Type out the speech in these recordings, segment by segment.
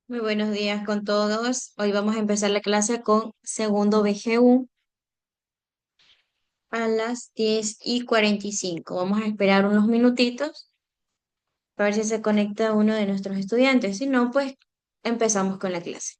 Muy buenos días con todos. Hoy vamos a empezar la clase con segundo BGU a las 10:45. Vamos a esperar unos minutitos para ver si se conecta uno de nuestros estudiantes. Si no, pues empezamos con la clase.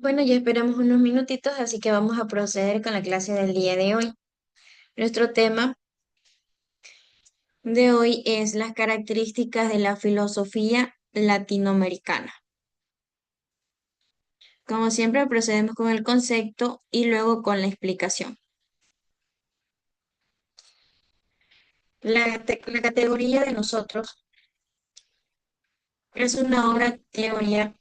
Bueno, ya esperamos unos minutitos, así que vamos a proceder con la clase del día de hoy. Nuestro tema de hoy es las características de la filosofía latinoamericana. Como siempre, procedemos con el concepto y luego con la explicación. La categoría de nosotros es una obra teoría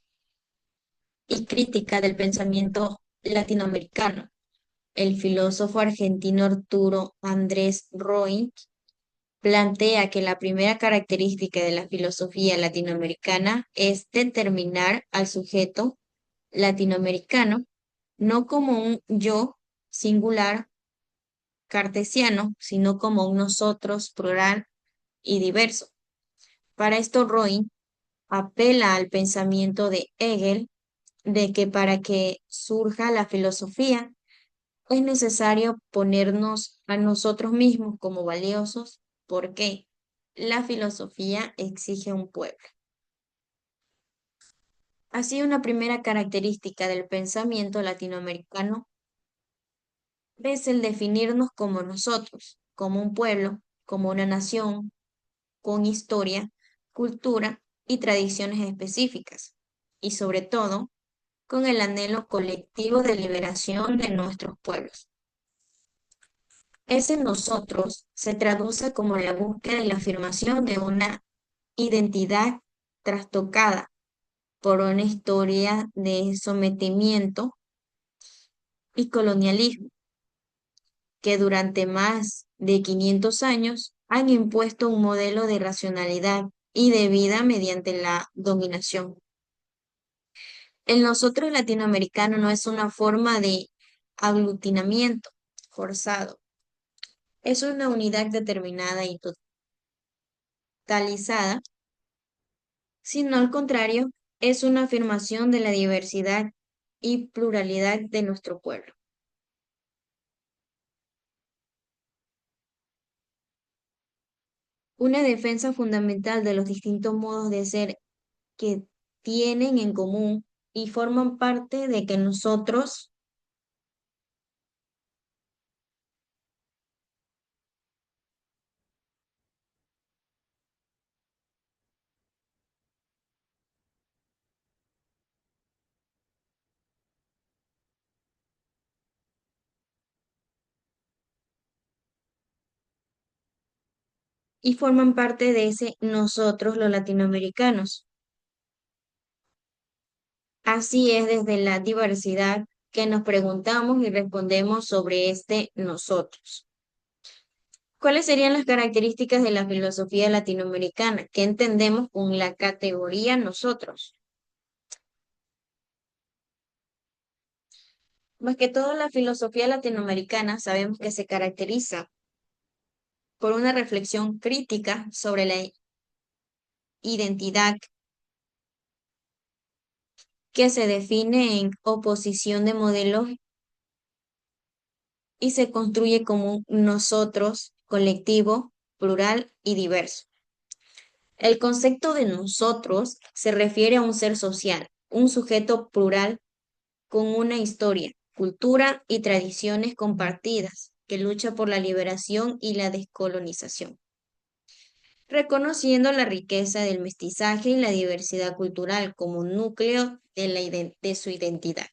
y crítica del pensamiento latinoamericano. El filósofo argentino Arturo Andrés Roig plantea que la primera característica de la filosofía latinoamericana es determinar al sujeto latinoamericano no como un yo singular cartesiano, sino como un nosotros plural y diverso. Para esto, Roy apela al pensamiento de Hegel de que para que surja la filosofía es necesario ponernos a nosotros mismos como valiosos, porque la filosofía exige un pueblo. Así, una primera característica del pensamiento latinoamericano es el definirnos como nosotros, como un pueblo, como una nación, con historia, cultura y tradiciones específicas, y sobre todo, con el anhelo colectivo de liberación de nuestros pueblos. Ese nosotros se traduce como la búsqueda y la afirmación de una identidad trastocada por una historia de sometimiento y colonialismo que durante más de 500 años han impuesto un modelo de racionalidad y de vida mediante la dominación. El nosotros latinoamericano no es una forma de aglutinamiento forzado, es una unidad determinada y totalizada, sino al contrario, es una afirmación de la diversidad y pluralidad de nuestro pueblo. Una defensa fundamental de los distintos modos de ser que tienen en común y forman parte de que nosotros y forman parte de ese nosotros los latinoamericanos. Así es desde la diversidad que nos preguntamos y respondemos sobre este nosotros. ¿Cuáles serían las características de la filosofía latinoamericana? ¿Qué entendemos con la categoría nosotros? Más que todo, la filosofía latinoamericana sabemos que se caracteriza por una reflexión crítica sobre la identidad que se define en oposición de modelos y se construye como un nosotros colectivo, plural y diverso. El concepto de nosotros se refiere a un ser social, un sujeto plural con una historia, cultura y tradiciones compartidas, que lucha por la liberación y la descolonización, reconociendo la riqueza del mestizaje y la diversidad cultural como un núcleo de su identidad.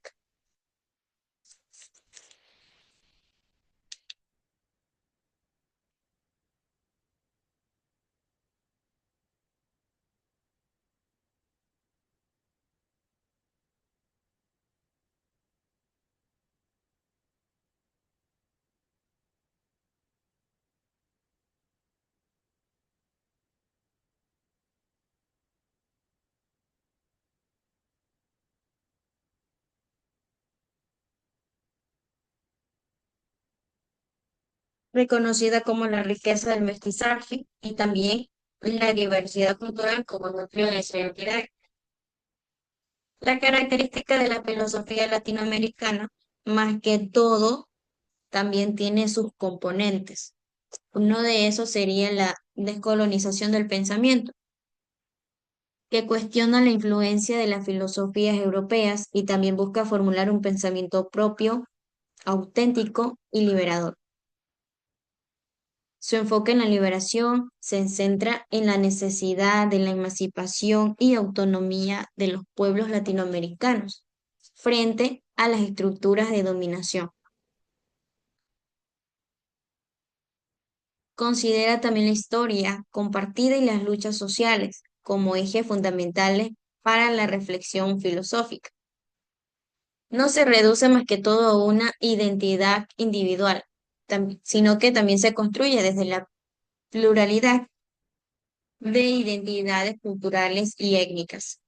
Reconocida como la riqueza del mestizaje y también la diversidad cultural como núcleo de su identidad. La característica de la filosofía latinoamericana, más que todo, también tiene sus componentes. Uno de esos sería la descolonización del pensamiento. que cuestiona la influencia de las filosofías europeas y también busca formular un pensamiento propio, auténtico y liberador. Su enfoque en la liberación se centra en la necesidad de la emancipación y autonomía de los pueblos latinoamericanos frente a las estructuras de dominación. Considera también la historia compartida y las luchas sociales como ejes fundamentales para la reflexión filosófica. No se reduce más que todo a una identidad individual, sino que también se construye desde la pluralidad de identidades culturales y étnicas.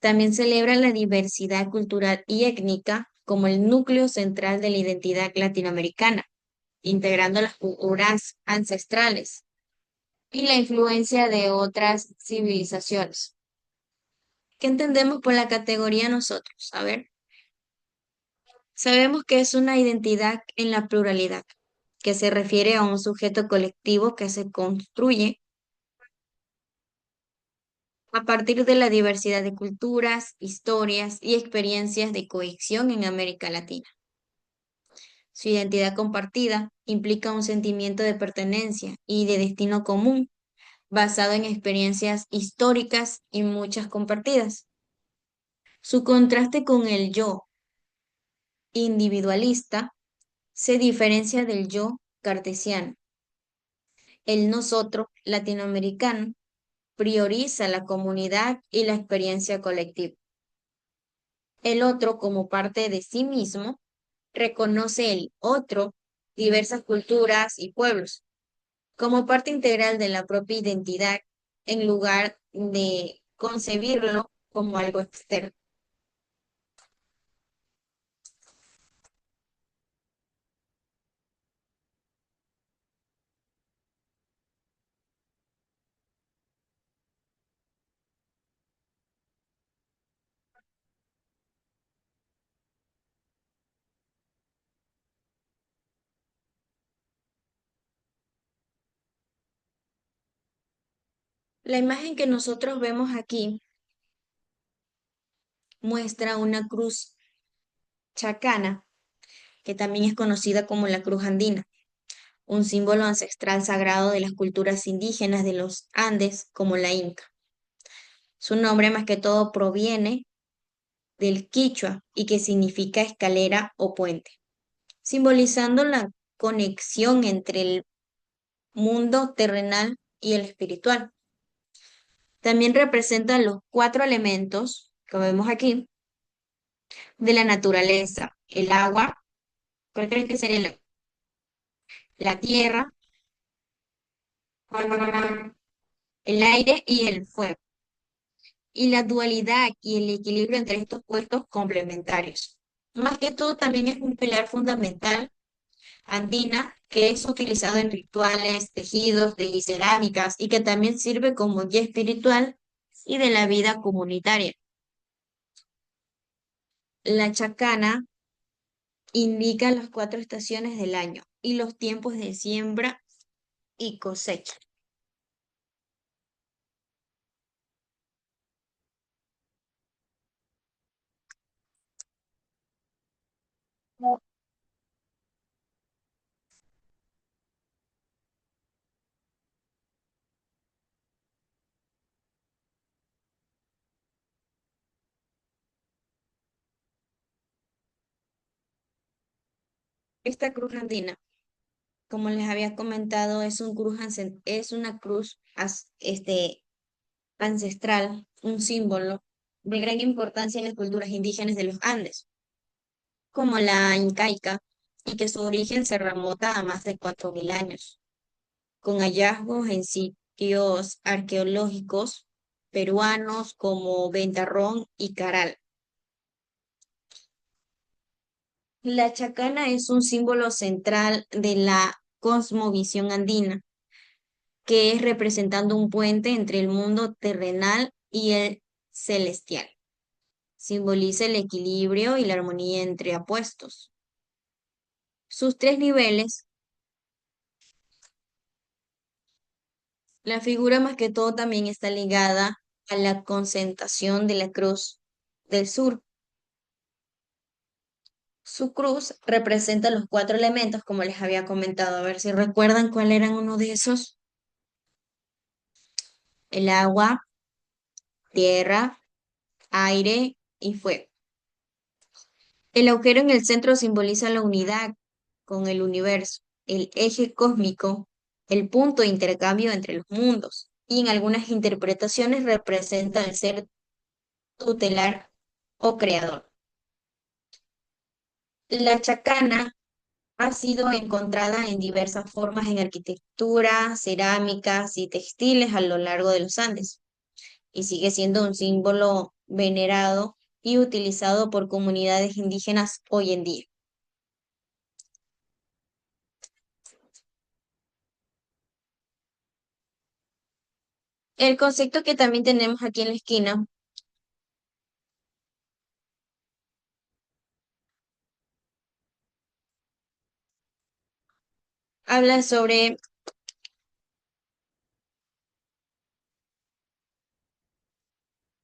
También celebra la diversidad cultural y étnica como el núcleo central de la identidad latinoamericana, integrando las culturas ancestrales y la influencia de otras civilizaciones. ¿Qué entendemos por la categoría nosotros? A ver, sabemos que es una identidad en la pluralidad, que se refiere a un sujeto colectivo que se construye a partir de la diversidad de culturas, historias y experiencias de cohesión en América Latina. Su identidad compartida implica un sentimiento de pertenencia y de destino común, basado en experiencias históricas y muchas compartidas. Su contraste con el yo individualista se diferencia del yo cartesiano. El nosotros latinoamericano prioriza la comunidad y la experiencia colectiva. El otro, como parte de sí mismo, reconoce el otro, diversas culturas y pueblos, como parte integral de la propia identidad, en lugar de concebirlo como algo externo. La imagen que nosotros vemos aquí muestra una cruz chacana, que también es conocida como la cruz andina, un símbolo ancestral sagrado de las culturas indígenas de los Andes, como la Inca. Su nombre más que todo proviene del quichua y que significa escalera o puente, simbolizando la conexión entre el mundo terrenal y el espiritual. También representa los cuatro elementos que vemos aquí de la naturaleza: el agua, ¿cuál crees que sería la tierra, el aire y el fuego? Y la dualidad y el equilibrio entre estos puestos complementarios. Más que todo, también es un pilar fundamental andina que es utilizado en rituales, tejidos y cerámicas y que también sirve como guía espiritual y de la vida comunitaria. La chacana indica las cuatro estaciones del año y los tiempos de siembra y cosecha. Esta cruz andina, como les había comentado, es una cruz ancestral, un símbolo de gran importancia en las culturas indígenas de los Andes, como la incaica, y que su origen se remonta a más de 4.000 años, con hallazgos en sitios arqueológicos peruanos como Ventarrón y Caral. La chacana es un símbolo central de la cosmovisión andina, que es representando un puente entre el mundo terrenal y el celestial. Simboliza el equilibrio y la armonía entre apuestos. Sus tres niveles, la figura más que todo también está ligada a la concentración de la Cruz del Sur. Su cruz representa los cuatro elementos, como les había comentado. A ver si recuerdan cuál eran uno de esos. El agua, tierra, aire y fuego. El agujero en el centro simboliza la unidad con el universo, el eje cósmico, el punto de intercambio entre los mundos. Y en algunas interpretaciones representa el ser tutelar o creador. La chacana ha sido encontrada en diversas formas en arquitectura, cerámicas y textiles a lo largo de los Andes y sigue siendo un símbolo venerado y utilizado por comunidades indígenas hoy en día. El concepto que también tenemos aquí en la esquina habla sobre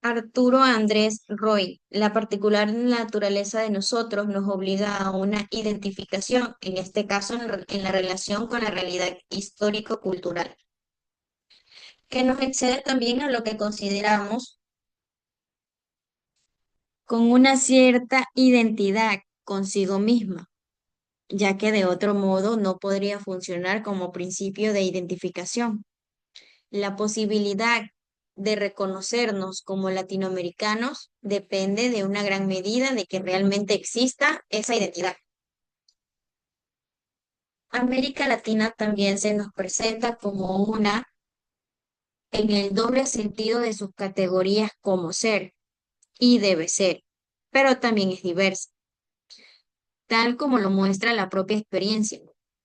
Arturo Andrés Roy. La particular naturaleza de nosotros nos obliga a una identificación, en este caso en la relación con la realidad histórico-cultural, que nos excede también a lo que consideramos con una cierta identidad consigo misma, ya que de otro modo no podría funcionar como principio de identificación. La posibilidad de reconocernos como latinoamericanos depende de una gran medida de que realmente exista esa identidad. América Latina también se nos presenta como una en el doble sentido de sus categorías como ser y debe ser, pero también es diversa, tal como lo muestra la propia experiencia.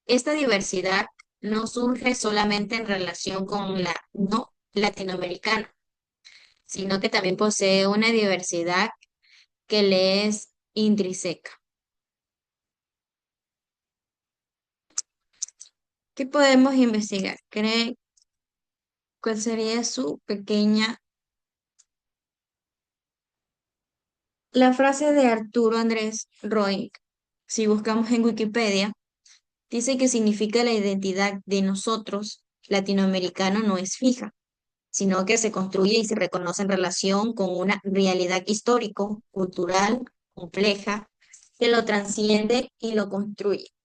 Esta diversidad no surge solamente en relación con la no latinoamericana, sino que también posee una diversidad que le es intrínseca. ¿Qué podemos investigar? ¿Cree cuál sería su pequeña... La frase de Arturo Andrés Roy, si buscamos en Wikipedia, dice que significa la identidad de nosotros, latinoamericano, no es fija, sino que se construye y se reconoce en relación con una realidad histórico, cultural, compleja, que lo transciende y lo construye.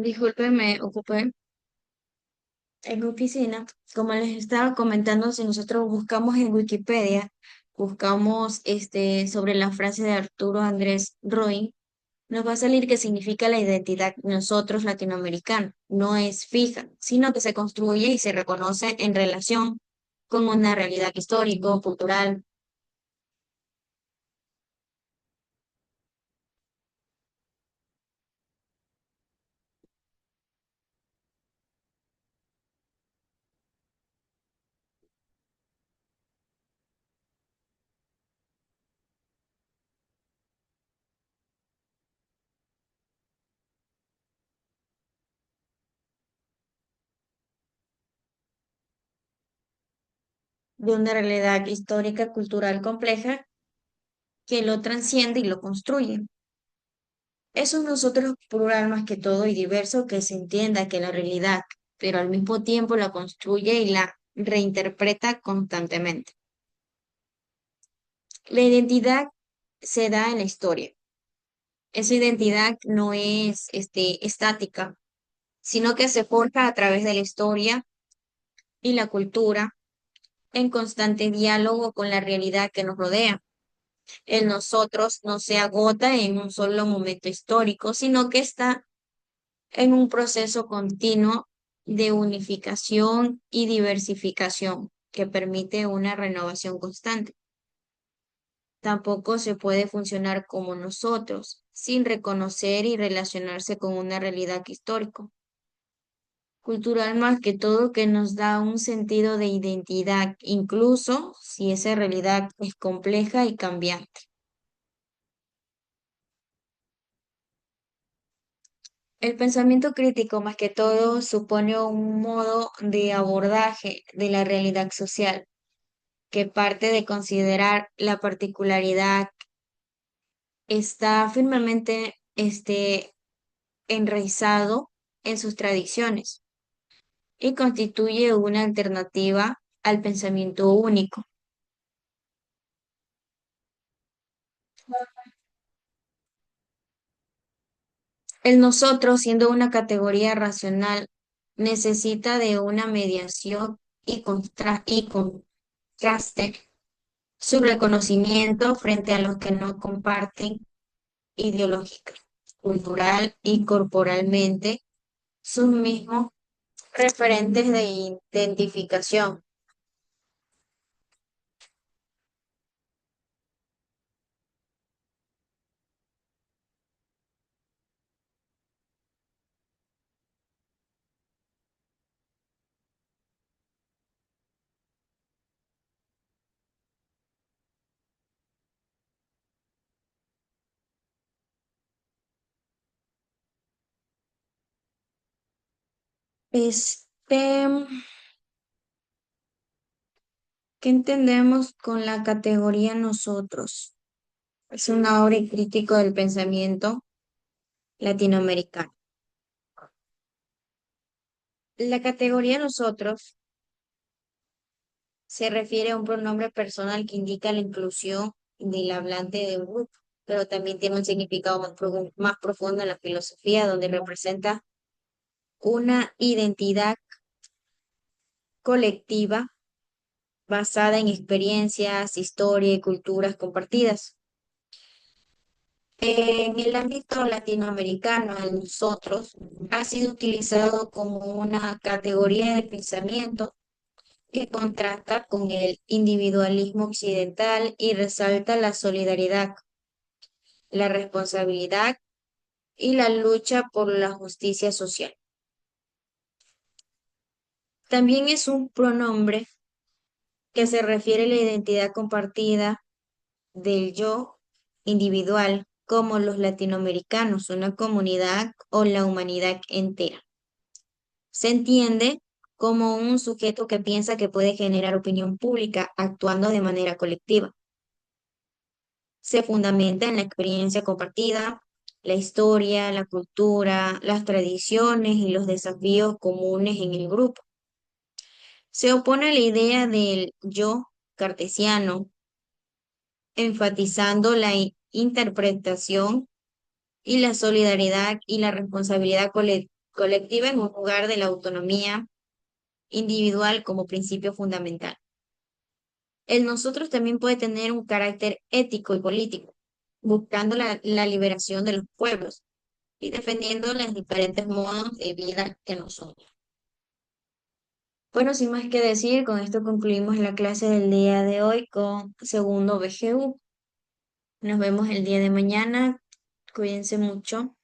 Disculpen, me ocupé en oficina. Como les estaba comentando, si nosotros buscamos en Wikipedia, buscamos sobre la frase de Arturo Andrés Roy, nos va a salir que significa la identidad de nosotros latinoamericanos. No es fija, sino que se construye y se reconoce en relación con una realidad histórico, cultural, de una realidad histórica, cultural compleja que lo transciende y lo construye. Es un nosotros plural más que todo y diverso que se entienda que la realidad, pero al mismo tiempo la construye y la reinterpreta constantemente. La identidad se da en la historia. Esa identidad no es estática, sino que se forja a través de la historia y la cultura en constante diálogo con la realidad que nos rodea. El nosotros no se agota en un solo momento histórico, sino que está en un proceso continuo de unificación y diversificación que permite una renovación constante. Tampoco se puede funcionar como nosotros sin reconocer y relacionarse con una realidad histórica, cultural más que todo que nos da un sentido de identidad, incluso si esa realidad es compleja y cambiante. El pensamiento crítico más que todo supone un modo de abordaje de la realidad social que parte de considerar la particularidad está firmemente enraizado en sus tradiciones y constituye una alternativa al pensamiento único. El nosotros, siendo una categoría racional, necesita de una mediación y contraste, su reconocimiento frente a los que no comparten ideológica, cultural y corporalmente sus mismos referentes de identificación. Este, ¿Qué entendemos con la categoría nosotros? Es una obra crítico del pensamiento latinoamericano. La categoría nosotros se refiere a un pronombre personal que indica la inclusión del hablante de un grupo, pero también tiene un significado más profundo en la filosofía, donde representa una identidad colectiva basada en experiencias, historia y culturas compartidas. En el ámbito latinoamericano, el nosotros ha sido utilizado como una categoría de pensamiento que contrasta con el individualismo occidental y resalta la solidaridad, la responsabilidad y la lucha por la justicia social. También es un pronombre que se refiere a la identidad compartida del yo individual como los latinoamericanos, una comunidad o la humanidad entera. Se entiende como un sujeto que piensa que puede generar opinión pública actuando de manera colectiva. Se fundamenta en la experiencia compartida, la historia, la cultura, las tradiciones y los desafíos comunes en el grupo. Se opone a la idea del yo cartesiano, enfatizando la interpretación y la solidaridad y la responsabilidad colectiva en un lugar de la autonomía individual como principio fundamental. El nosotros también puede tener un carácter ético y político, buscando la liberación de los pueblos y defendiendo los diferentes modos de vida que nosotros. Bueno, sin más que decir, con esto concluimos la clase del día de hoy con segundo BGU. Nos vemos el día de mañana. Cuídense mucho.